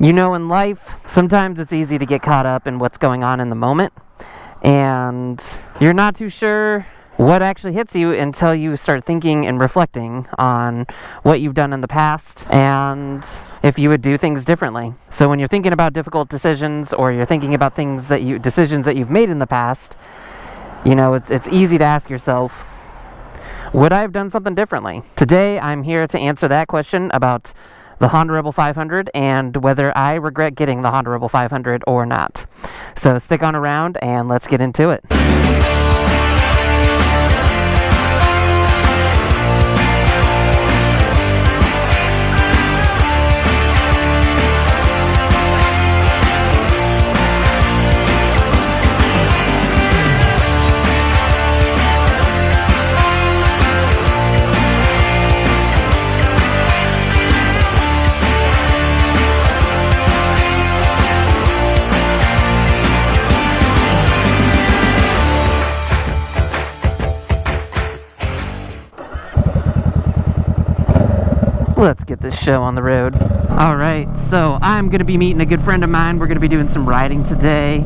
You know, in life, sometimes it's easy to get caught up in what's going on in the moment, and you're not too sure what actually hits you until you start thinking and reflecting on what you've done in the past and if you would do things differently. So when you're thinking about difficult decisions, or you're thinking about decisions that you've made in the past, you know, it's easy to ask yourself, would I have done something differently? Today, I'm here to answer that question about the Honda Rebel 500 and whether I regret getting the Honda Rebel 500 or not. So stick on around and let's get into it. Let's get this show on the road. Alright, so I'm going to be meeting a good friend of mine. We're going to be doing some riding today,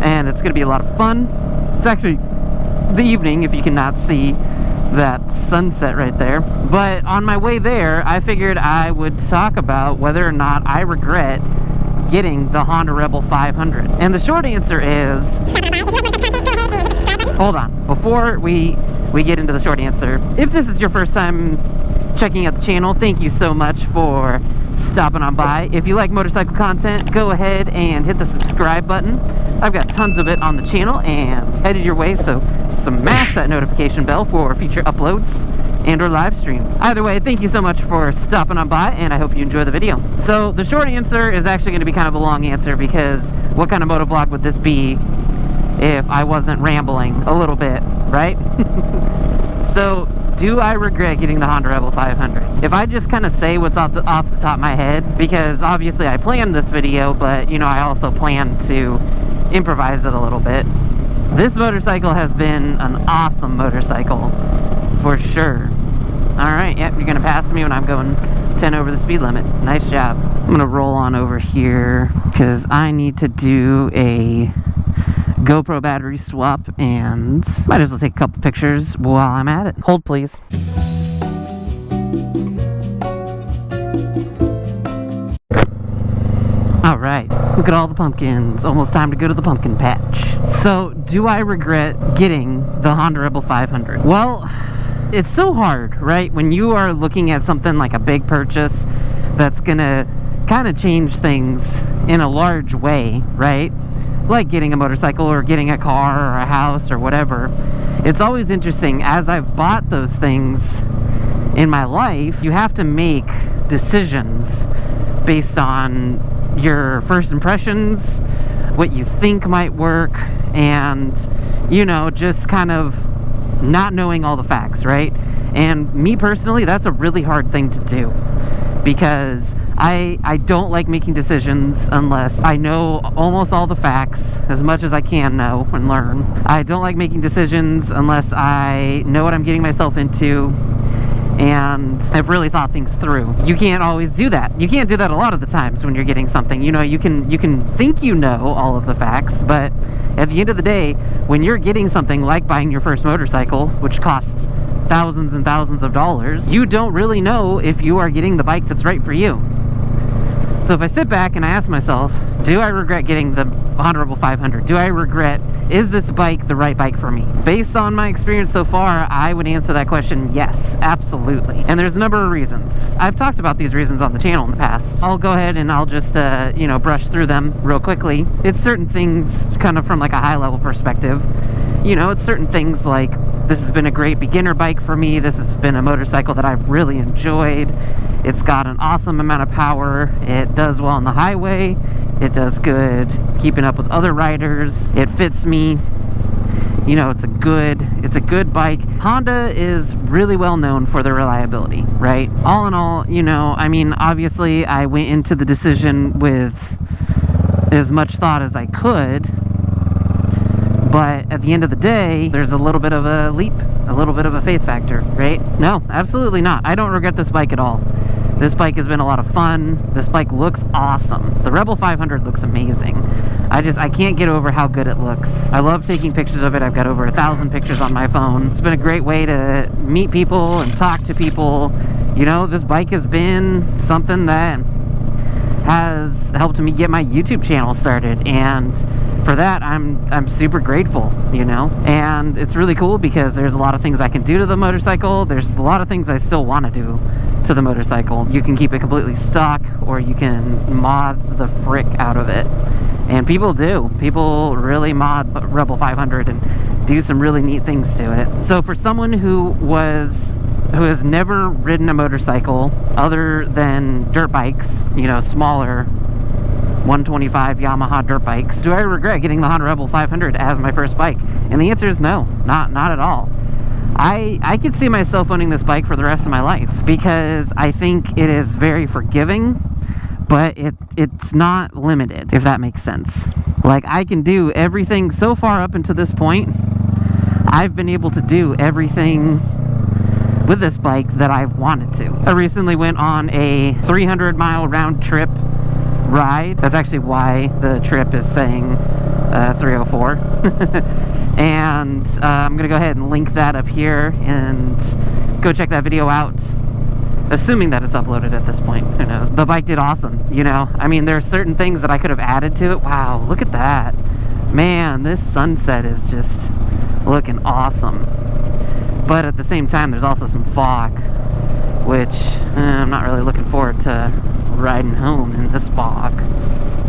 and it's going to be a lot of fun. It's actually the evening, if you cannot see that sunset right there. But on my way there, I figured I would talk about whether or not I regret getting the Honda Rebel 500. And the short answer is... Hold on. Before we get into the short answer, if this is your first time checking out the channel, thank you so much for stopping on by. If you like motorcycle content, go ahead and hit the subscribe button. I've got tons of it on the channel and headed your way, so smash that notification bell for future uploads and or live streams. Either way, thank you so much for stopping on by, and I hope you enjoy the video. So the short answer is actually going to be kind of a long answer, because what kind of motovlog would this be if I wasn't rambling a little bit, right? So, do I regret getting the Honda Rebel 500? If I just kind of say what's off the top of my head, because obviously I planned this video, but you know, I also plan to improvise it a little bit. This motorcycle has been an awesome motorcycle, for sure. Alright, yep, you're gonna pass me when I'm going 10 over the speed limit. Nice job. I'm gonna roll on over here, because I need to do a GoPro battery swap, and might as well take a couple pictures while I'm at it. Hold, please. Alright, look at all the pumpkins. Almost time to go to the pumpkin patch. So, do I regret getting the Honda Rebel 500? Well, it's so hard, right? When you are looking at something like a big purchase that's gonna kind of change things in a large way, right? Like getting a motorcycle or getting a car or a house or whatever. It's always interesting, as I've bought those things in my life, you have to make decisions based on your first impressions, what you think might work, and, you know, just kind of not knowing all the facts, right? And me personally, that's a really hard thing to do, because I don't like making decisions unless I know almost all the facts, as much as I can know and learn. I don't like making decisions unless I know what I'm getting myself into and I've really thought things through. You can't always do that. You can't do that a lot of the times when you're getting something. You know, you can think you know all of the facts, but at the end of the day, when you're getting something like buying your first motorcycle, which costs thousands and thousands of dollars, you don't really know if you are getting the bike that's right for you. So if I sit back and I ask myself, do I regret getting the Honda Rebel 500? Do I regret, is this bike the right bike for me? Based on my experience so far, I would answer that question, yes, absolutely. And there's a number of reasons. I've talked about these reasons on the channel in the past. I'll go ahead and I'll just, you know, brush through them real quickly. It's certain things kind of from like a high level perspective. You know, it's certain things like, this has been a great beginner bike for me. This has been a motorcycle that I've really enjoyed. It's got an awesome amount of power. It does well on the highway. It does good keeping up with other riders. It fits me. You know, it's a good bike. Honda is really well known for their reliability, right? All in all, you know, I mean, obviously I went into the decision with as much thought as I could, but at the end of the day, there's a little bit of a leap, a little bit of a faith factor, right? No, absolutely not. I don't regret this bike at all. This bike has been a lot of fun. This bike looks awesome. The Rebel 500 looks amazing. I can't get over how good it looks. I love taking pictures of it. I've got over 1,000 pictures on my phone. It's been a great way to meet people and talk to people. You know, this bike has been something that has helped me get my YouTube channel started, and for that I'm super grateful, you know. And it's really cool because there's a lot of things I can do to the motorcycle. There's a lot of things I still want to do to the motorcycle. You can keep it completely stock, or you can mod the frick out of it, and people do. People really mod Rebel 500 and do some really neat things to it. So for someone who has never ridden a motorcycle other than dirt bikes, you know, smaller 125 Yamaha dirt bikes, do I regret getting the Honda Rebel 500 as my first bike? And the answer is no, not at all. I could see myself owning this bike for the rest of my life because I think it is very forgiving, but it's not limited, if that makes sense. Like, I can do everything so far up until this point. I've been able to do everything with this bike that I've wanted to. I recently went on a 300-mile round trip ride. That's actually why the trip is saying 304. And I'm gonna go ahead and link that up here and go check that video out, assuming that it's uploaded at this point. Who knows? The bike did awesome, you know. I mean, there's certain things that I could have added to it. Wow, look at that. Man, this sunset is just looking awesome. But at the same time, there's also some fog, which I'm not really looking forward to riding home in this fog.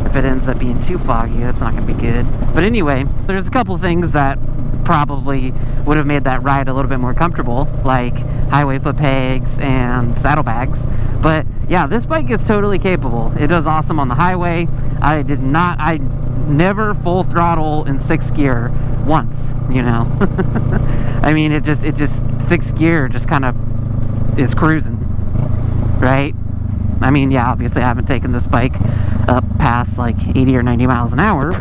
If it ends up being too foggy, that's not going to be good. But anyway, there's a couple things that probably would have made that ride a little bit more comfortable, like highway foot pegs and saddlebags. But yeah, this bike is totally capable. It does awesome on the highway. I never full throttle in 6th gear once, you know. I mean, it just 6th gear just kind of is cruising, right? I mean, yeah, obviously I haven't taken this bike up past like 80 or 90 miles an hour.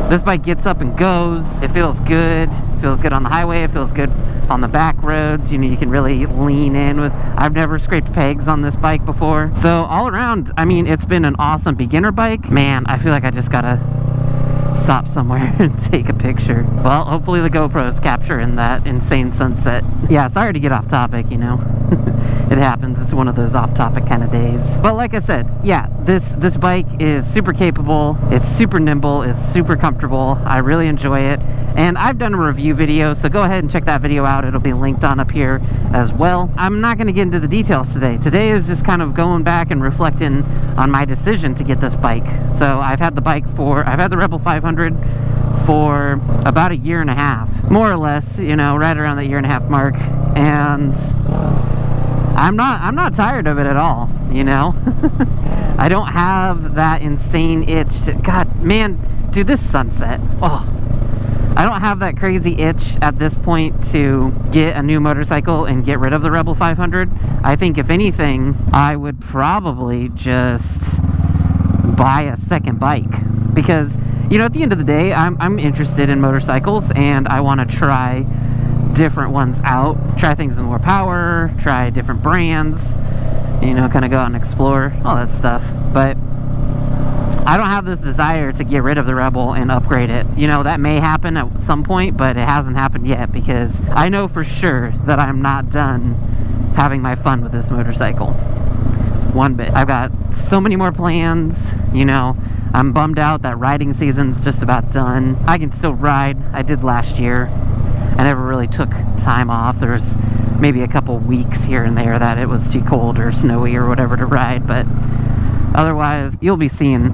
This bike gets up and goes. It feels good. It feels good on the highway. It feels good on the back roads. You know, you can really lean in with. I've never scraped pegs on this bike before. So all around, I mean, it's been an awesome beginner bike. Man, I feel like I just gotta stop somewhere and take a picture. Well, hopefully the GoPro's capturing that insane sunset. Yeah, sorry to get off topic, you know. It happens. It's one of those off-topic kind of days. But like I said, yeah, this bike is super capable. It's super nimble. It's super comfortable. I really enjoy it. And I've done a review video, so go ahead and check that video out. It'll be linked on up here as well. I'm not going to get into the details today. Today is just kind of going back and reflecting on my decision to get this bike. So I've had the Rebel 500 for about 1.5 years, more or less, you know, right around that 1.5 year mark. And I'm not tired of it at all, you know. I don't have that insane itch to, God, man, dude, this sunset, oh, I don't have that crazy itch at this point to get a new motorcycle and get rid of the Rebel 500. I think if anything, I would probably just buy a second bike, because, you know, at the end of the day, I'm interested in motorcycles and I want to try different ones out, try things with more power, try different brands, you know, kind of go out and explore all that stuff. But I don't have this desire to get rid of the Rebel and upgrade it. You know, that may happen at some point, but it hasn't happened yet, because I know for sure that I'm not done having my fun with this motorcycle one bit. I've got so many more plans, you know. I'm bummed out that riding season's just about done. I can still ride. I did last year. I never really took time off. There was maybe a couple weeks here and there that it was too cold or snowy or whatever to ride, but otherwise, you'll be seeing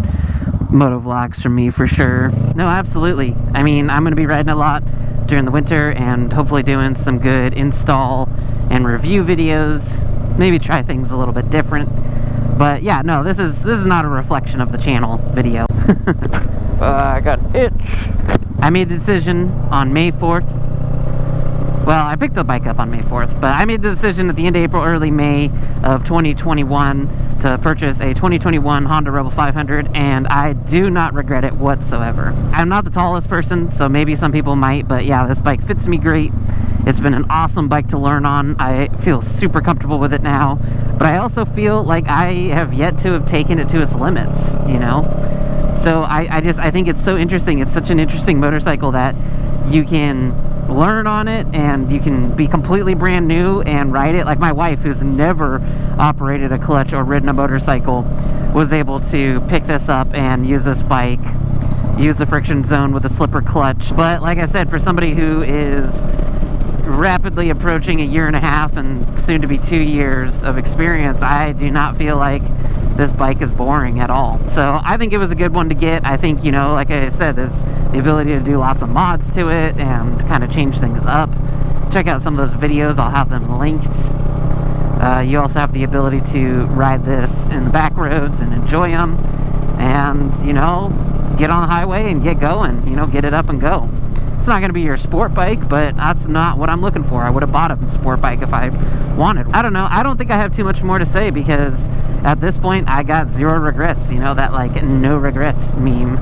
motovlogs from me for sure. No, absolutely. I mean, I'm going to be riding a lot during the winter and hopefully doing some good install and review videos. Maybe try things a little bit different. But yeah, no, this is not a reflection of the channel video. I got an itch. I made the decision on May 4th. Well, I picked the bike up on May 4th, but I made the decision at the end of April, early May of 2021 to purchase a 2021 Honda Rebel 500, and I do not regret it whatsoever. I'm not the tallest person, so maybe some people might, but yeah, this bike fits me great. It's been an awesome bike to learn on. I feel super comfortable with it now, but I also feel like I have yet to have taken it to its limits, you know? So I think it's so interesting. It's such an interesting motorcycle that you can learn on it and you can be completely brand new and ride it. Like my wife, who's never operated a clutch or ridden a motorcycle, was able to pick this up and use this bike, use the friction zone with a slipper clutch. But like I said, for somebody who is rapidly approaching a year and a half and soon to be 2 years of experience, I do not feel like this bike is boring at all. So I think it was a good one to get. I think, you know, like I said, there's the ability to do lots of mods to it and kind of change things up. Check out some of those videos, I'll have them linked. You also have the ability to ride this in the back roads and enjoy them, and, you know, get on the highway and get going, you know, get it up and go. It's not going to be your sport bike, but that's not what I'm looking for. I would have bought a sport bike if I wanted. I don't know. I don't think I have too much more to say, because at this point I got zero regrets. You know, that like no regrets meme.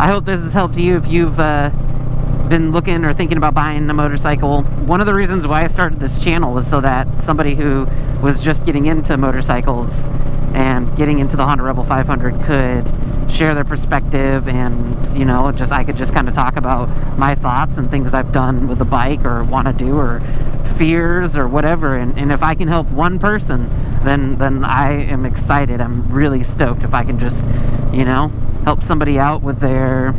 I hope this has helped you if you've been looking or thinking about buying a motorcycle. One of the reasons why I started this channel was so that somebody who was just getting into motorcycles and getting into the Honda Rebel 500 could share their perspective, and, you know, I could just kind of talk about my thoughts and things I've done with the bike or want to do, or fears or whatever. And if I can help one person, then I am excited. I'm really stoked if I can just, you know, help somebody out with their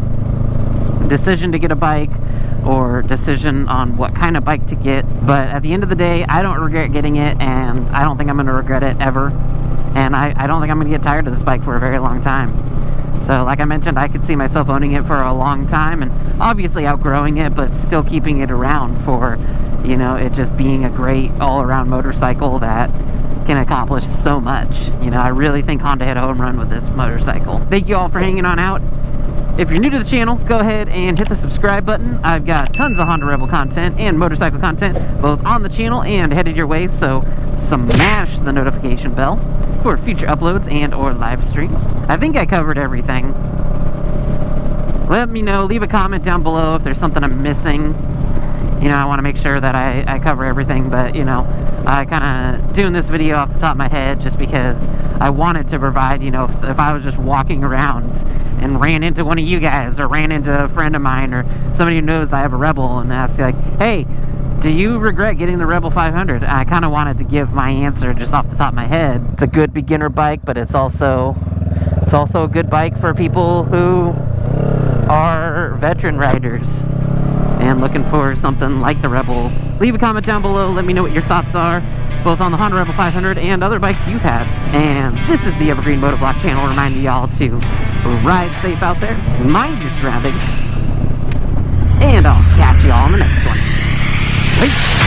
decision to get a bike or decision on what kind of bike to get. But at the end of the day, I don't regret getting it, and I don't think I'm going to regret it ever. And I don't think I'm going to get tired of this bike for a very long time. So like I mentioned, I could see myself owning it for a long time, and obviously outgrowing it, but still keeping it around for, you know, it just being a great all-around motorcycle that can accomplish so much. You know, I really think Honda hit a home run with this motorcycle. Thank you all for hanging on out. If you're new to the channel, go ahead and hit the subscribe button. I've got tons of Honda Rebel content and motorcycle content both on the channel and headed your way, so smash the notification bell for future uploads and or live streams. I think I covered everything. Let me know, leave a comment down below if there's something I'm missing. You know, I want to make sure that I cover everything, but, you know, I kind of doing this video off the top of my head just because I wanted to provide, you know, if I was just walking around and ran into one of you guys, or ran into a friend of mine, or somebody who knows I have a Rebel, and asked, like, hey, do you regret getting the Rebel 500? I kind of wanted to give my answer just off the top of my head. It's a good beginner bike, but it's also a good bike for people who are veteran riders and looking for something like the Rebel. Leave a comment down below, let me know what your thoughts are, both on the Honda Rebel 500 and other bikes you've had. And this is the Evergreen Motovlog channel, reminding y'all to ride safe out there, mind your surroundings, and I'll catch y'all on the next one. Peace.